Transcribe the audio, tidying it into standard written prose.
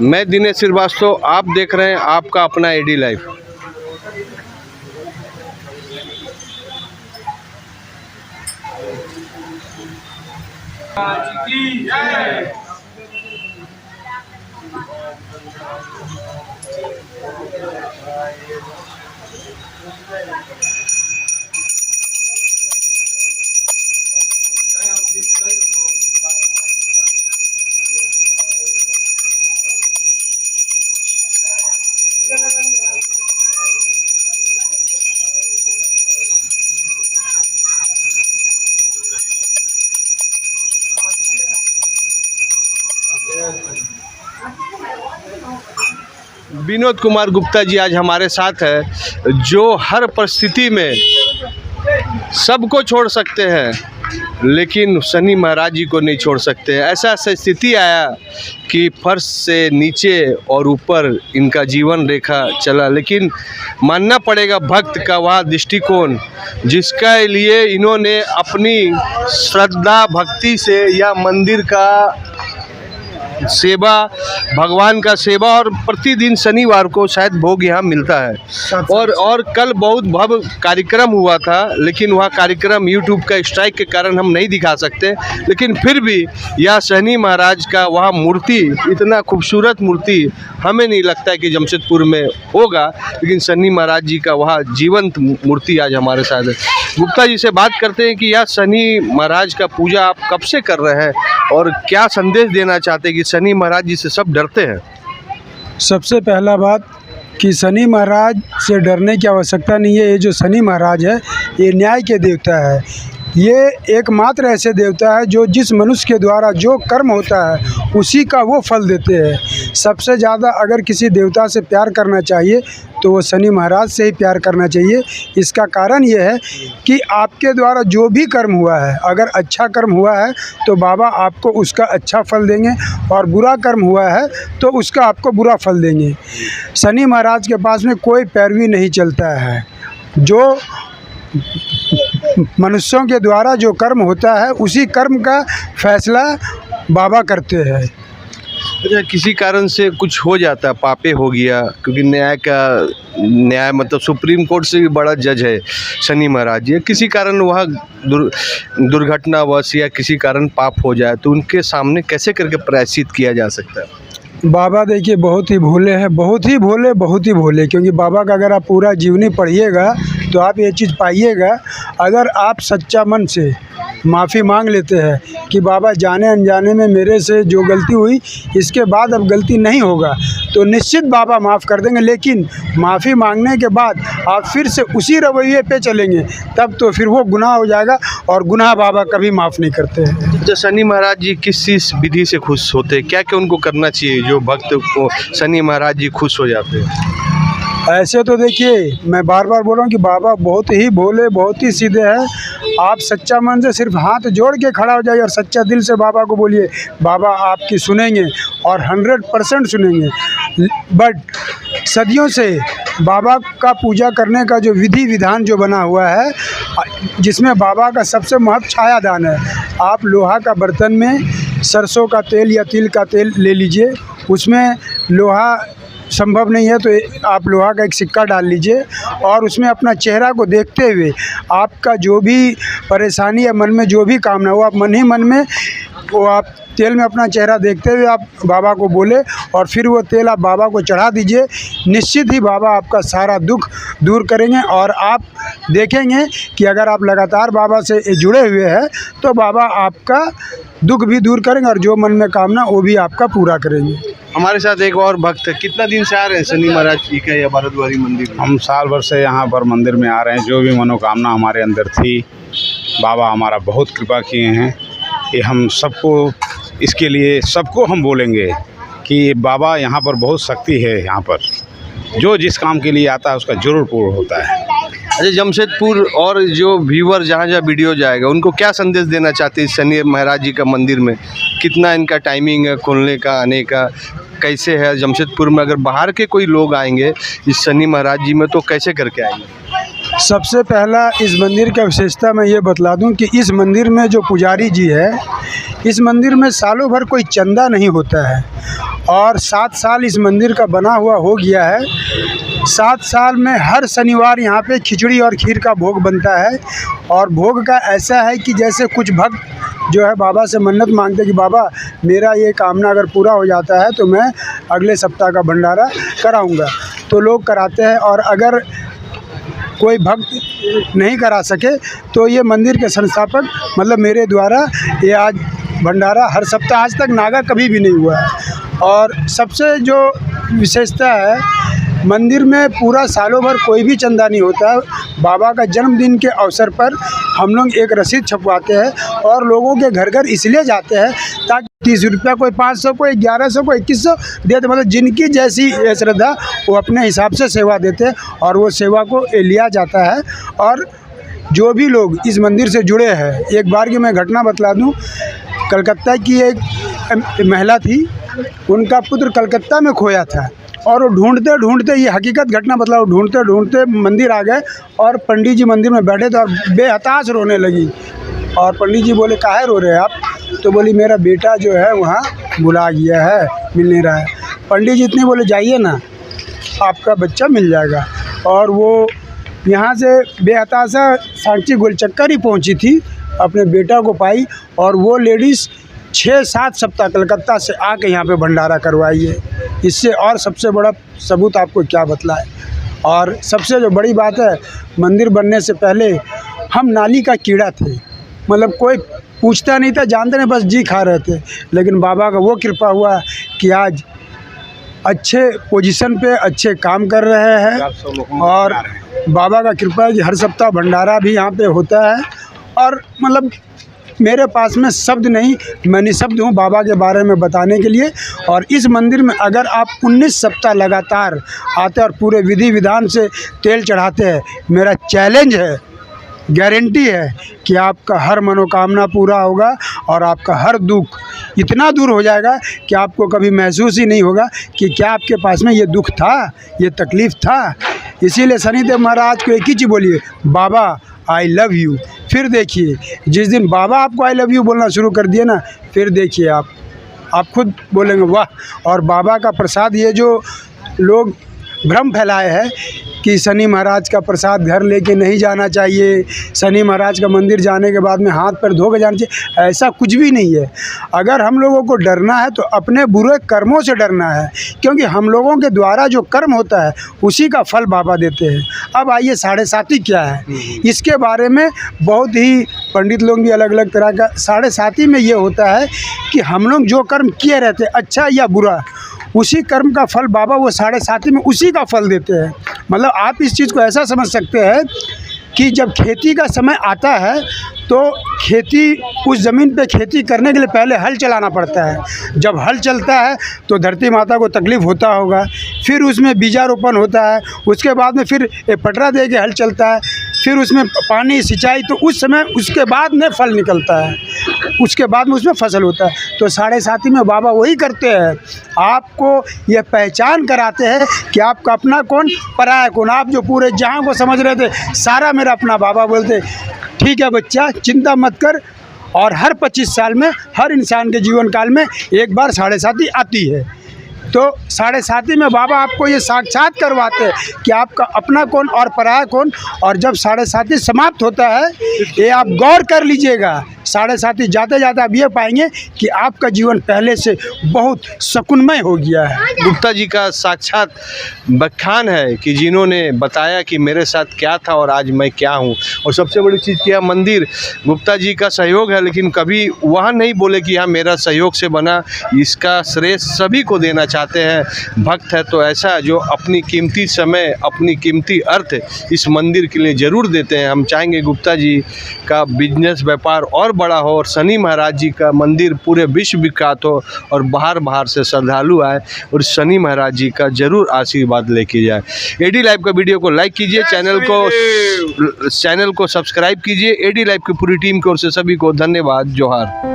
मैं दिनेश श्रीवास्तव, आप देख रहे हैं आपका अपना एडी लाइफ। विनोद कुमार गुप्ता जी आज हमारे साथ है, जो हर परिस्थिति में सबको छोड़ सकते हैं लेकिन शनि महाराज जी को नहीं छोड़ सकते। ऐसा स्थिति आया कि फर्श से नीचे और ऊपर इनका जीवन रेखा चला, लेकिन मानना पड़ेगा भक्त का वह दृष्टिकोण जिसका लिए इन्होंने अपनी श्रद्धा भक्ति से या मंदिर का सेवा, भगवान का सेवा, और प्रतिदिन शनिवार को शायद भोग यहाँ मिलता है। और कल बहुत भव्य कार्यक्रम हुआ था, लेकिन वह कार्यक्रम यूट्यूब का स्ट्राइक के कारण हम नहीं दिखा सकते, लेकिन फिर भी यह शनि महाराज का वह मूर्ति, इतना खूबसूरत मूर्ति हमें नहीं लगता है कि जमशेदपुर में होगा, लेकिन शनि महाराज जी का वह जीवंत मूर्ति आज हमारे साथ है। गुप्ता जी से बात करते हैं कि यह शनि महाराज का पूजा आप कब से कर रहे हैं और क्या संदेश देना चाहते हैं कि शनि महाराज जी से सब डरते हैं? सबसे पहला बात कि शनि महाराज से डरने की आवश्यकता नहीं है। ये जो शनि महाराज है ये न्याय के देवता है। ये एकमात्र ऐसे देवता है जो जिस मनुष्य के द्वारा जो कर्म होता है उसी का वो फल देते हैं। सबसे ज़्यादा अगर किसी देवता से प्यार करना चाहिए तो वो शनि महाराज से ही प्यार करना चाहिए। इसका कारण ये है कि आपके द्वारा जो भी कर्म हुआ है, अगर अच्छा कर्म हुआ है तो बाबा आपको उसका अच्छा फल देंगे, और बुरा कर्म हुआ है तो उसका आपको बुरा फल देंगे। शनि महाराज के पास में कोई पैरवी नहीं चलता है। जो मनुष्यों के द्वारा जो कर्म होता है उसी कर्म का फैसला बाबा करते हैं। अच्छा, किसी कारण से कुछ हो जाता है, पापे हो गया, क्योंकि न्याय मतलब सुप्रीम कोर्ट से भी बड़ा जज है शनि महाराज जी, किसी कारण वह दुर्घटनावश या किसी कारण पाप हो जाए तो उनके सामने कैसे करके प्रायश्चित किया जा सकता है? बाबा देखिए बहुत ही भोले हैं, बहुत ही भोले, बहुत ही भोले। क्योंकि बाबा का अगर आप पूरा जीवनी पढ़िएगा तो आप ये चीज़ पाइएगा, अगर आप सच्चा मन से माफ़ी मांग लेते हैं कि बाबा जाने अनजाने में मेरे से जो गलती हुई इसके बाद अब गलती नहीं होगा, तो निश्चित बाबा माफ़ कर देंगे। लेकिन माफ़ी मांगने के बाद आप फिर से उसी रवैये पे चलेंगे तब तो फिर वो गुनाह हो जाएगा, और गुनाह बाबा कभी माफ़ नहीं करते हैं। अच्छा, शनि महाराज जी किस चीज़ विधि से खुश होते हैं? क्या क्या उनको करना चाहिए जो भक्त को शनि महाराज जी खुश हो जाते हैं? ऐसे तो देखिए मैं बार बार बोल रहा हूँ कि बाबा बहुत ही भोले, बहुत ही सीधे हैं। आप सच्चा मन से सिर्फ हाथ जोड़ के खड़ा हो जाइए और सच्चा दिल से बाबा को बोलिए, बाबा आपकी सुनेंगे और 100% सुनेंगे। बट सदियों से बाबा का पूजा करने का जो विधि विधान जो बना हुआ है, जिसमें बाबा का सबसे महत्व छायादान है। आप लोहा का बर्तन में सरसों का तेल या तिल का तेल ले लीजिए, उसमें लोहा संभव नहीं है तो आप लोहा का एक सिक्का डाल लीजिए, और उसमें अपना चेहरा को देखते हुए आपका जो भी परेशानी या मन में जो भी कामना हो, आप मन ही मन में वो आप तेल में अपना चेहरा देखते हुए आप बाबा को बोले, और फिर वो तेल आप बाबा को चढ़ा दीजिए। निश्चित ही बाबा आपका सारा दुख दूर करेंगे, और आप देखेंगे कि अगर आप लगातार बाबा से जुड़े हुए हैं तो बाबा आपका दुख भी दूर करेंगे, और जो मन में कामना वो भी आपका पूरा करेंगे। हमारे साथ एक और भक्त है, कितना दिन से आ रहे हैं शनि महाराज जी का या भारतवारी मंदिर में? हम साल भर से यहाँ पर मंदिर में आ रहे हैं। जो भी मनोकामना हमारे अंदर थी, बाबा हमारा बहुत कृपा किए हैं। ये हम सबको, इसके लिए सबको हम बोलेंगे कि बाबा यहाँ पर बहुत शक्ति है। यहाँ पर जो जिस काम के लिए आता है उसका जरूर पूर्ण होता है। अच्छा, जमशेदपुर और जो व्यूवर जहाँ जहाँ वीडियो जाएगा उनको क्या संदेश देना चाहते हैं शनि महाराज जी का मंदिर में? कितना इनका टाइमिंग है खोलने का, आने का, कैसे है जमशेदपुर में? अगर बाहर के कोई लोग आएंगे इस शनि महाराज जी में तो कैसे करके आएंगे? सबसे पहला इस मंदिर का विशेषता मैं ये बतला दूं कि इस मंदिर में जो पुजारी जी है इस मंदिर में सालों भर कोई चंदा नहीं होता है और 7 साल इस मंदिर का बना हुआ हो गया है। 7 साल में हर शनिवार यहाँ पे खिचड़ी और खीर का भोग बनता है और भोग का ऐसा है कि जैसे कुछ भक्त जो है बाबा से मन्नत मांगते हैं कि बाबा मेरा ये कामना अगर पूरा हो जाता है तो मैं अगले सप्ताह का भंडारा कराऊंगा, तो लोग कराते हैं। और अगर कोई भक्त नहीं करा सके तो ये मंदिर के संस्थापक मतलब मेरे द्वारा ये आज भंडारा हर सप्ताह, आज तक नागा कभी भी नहीं हुआ है। और सबसे जो विशेषता है मंदिर में पूरा सालों भर कोई भी चंदा नहीं होता है। बाबा का जन्मदिन के अवसर पर हम लोग एक रसीद छपवाते हैं और लोगों के घर घर इसलिए जाते हैं ताकि 30 रुपया, कोई 500, कोई 1100, कोई 2100 देते, मतलब जिनकी जैसी श्रद्धा वो अपने हिसाब से सेवा देते हैं और वो सेवा को लिया जाता है। और जो भी लोग इस मंदिर से जुड़े हैं, एक बार की मैं घटना बतला दूं, कलकत्ता की एक महिला थी, उनका पुत्र कलकत्ता में खोया था और वो ढूंढते ढूंढते, ये हकीकत घटना बतलाओ, ढूंढते ढूंढते मंदिर आ गए और पंडित जी मंदिर में बैठे थे और बेहताश रोने लगी। और पंडित जी बोले काहे रो रहे हैं आप? तो बोली मेरा बेटा जो है वहाँ भुला गया है, मिल नहीं रहा है। पंडित जी इतने बोले जाइए ना, आपका बच्चा मिल जाएगा। और वो यहाँ से बेहताशा सांची गोलचक्कर ही पहुँची थी, अपने बेटा को पाई और वो लेडीज़ 6-7 सप्ताह कलकत्ता से आके यहाँ पे भंडारा करवाई है। इससे और सबसे बड़ा सबूत आपको क्या बतलाएं। और सबसे जो बड़ी बात है, मंदिर बनने से पहले हम नाली का कीड़ा थे, मतलब कोई पूछता नहीं था, जानते नहीं, बस जी खा रहे थे। लेकिन बाबा का वो कृपा हुआ कि आज अच्छे पोजीशन पे अच्छे काम कर रहे हैं और बाबा का कृपा है कि हर सप्ताह भंडारा भी यहाँ पे होता है। और मतलब मेरे पास में शब्द नहीं, मैं निशब्द हूँ बाबा के बारे में बताने के लिए। और इस मंदिर में अगर आप 19 सप्ताह लगातार आते और पूरे विधि विधान से तेल चढ़ाते हैं, मेरा चैलेंज है, गारंटी है कि आपका हर मनोकामना पूरा होगा और आपका हर दुख इतना दूर हो जाएगा कि आपको कभी महसूस ही नहीं होगा कि क्या आपके पास में ये दुख था, ये तकलीफ़ था। इसीलिए शनिदेव महाराज को एक ही चीज़ बोलिए, बाबा आई लव यू। फिर देखिए जिस दिन बाबा आपको आई लव यू बोलना शुरू कर दिए ना, फिर देखिए आप खुद बोलेंगे वाह। और बाबा का प्रसाद, ये जो लोग भ्रम फैलाए हैं कि शनि महाराज का प्रसाद घर लेके नहीं जाना चाहिए, शनि महाराज का मंदिर जाने के बाद में हाथ पैर धो के जाना चाहिए, ऐसा कुछ भी नहीं है। अगर हम लोगों को डरना है तो अपने बुरे कर्मों से डरना है, क्योंकि हम लोगों के द्वारा जो कर्म होता है उसी का फल बाबा देते हैं। अब आइए 7.5 क्या है, इसके बारे में बहुत ही पंडित लोग भी अलग अलग तरह का। 7.5 में ये होता है कि हम लोग जो कर्म किए रहते हैं, अच्छा या बुरा, उसी कर्म का फल बाबा वो 7.5 में उसी का फल देते हैं। मतलब आप इस चीज़ को ऐसा समझ सकते हैं कि जब खेती का समय आता है तो खेती, उस ज़मीन पे खेती करने के लिए पहले हल चलाना पड़ता है। जब हल चलता है तो धरती माता को तकलीफ़ होता होगा, फिर उसमें बीजारोपण होता है, उसके बाद में फिर पटरा दे के हल चलता है, फिर उसमें पानी सिंचाई, तो उस समय उसके बाद में फल निकलता है, उसके बाद में उसमें फसल होता है। तो 7.5 में बाबा वही करते हैं, आपको ये पहचान कराते हैं कि आपका अपना कौन, पराया कौन। आप जो पूरे जहाँ को समझ रहे थे सारा मेरा अपना, बाबा बोलते ठीक है बच्चा चिंता मत कर। और हर 25 साल में हर इंसान के जीवन काल में एक बार 7.5 आती है। तो 7.5 में बाबा आपको ये साक्षात करवाते हैं कि आपका अपना कौन और पराया कौन। और जब 7.5 समाप्त होता है, ये आप गौर कर लीजिएगा, 7.5 जाते जाते आप ये पाएंगे कि आपका जीवन पहले से बहुत सुकूनमय हो गया है। गुप्ता जी का साक्षात बखान है कि जिन्होंने बताया कि मेरे साथ क्या था और आज मैं क्या हूँ। और सबसे बड़ी चीज़ क्या, मंदिर गुप्ता जी का सहयोग है, लेकिन कभी वह नहीं बोले कि हाँ मेरा सहयोग से बना, इसका श्रेय सभी को देना चाहते हैं। भक्त है तो ऐसा जो अपनी कीमती समय, अपनी कीमती अर्थ इस मंदिर के लिए ज़रूर देते हैं। हम चाहेंगे गुप्ता जी का बिजनेस व्यापार और बड़ा हो और शनि महाराज जी का मंदिर पूरे विश्व विख्यात हो और बाहर से श्रद्धालु आए और शनि महाराज जी का जरूर आशीर्वाद लेके जाए। एडी लाइव का वीडियो को लाइक कीजिए, चैनल को सब्सक्राइब कीजिए। एडी लाइव की पूरी टीम की ओर से सभी को धन्यवाद, जोहार।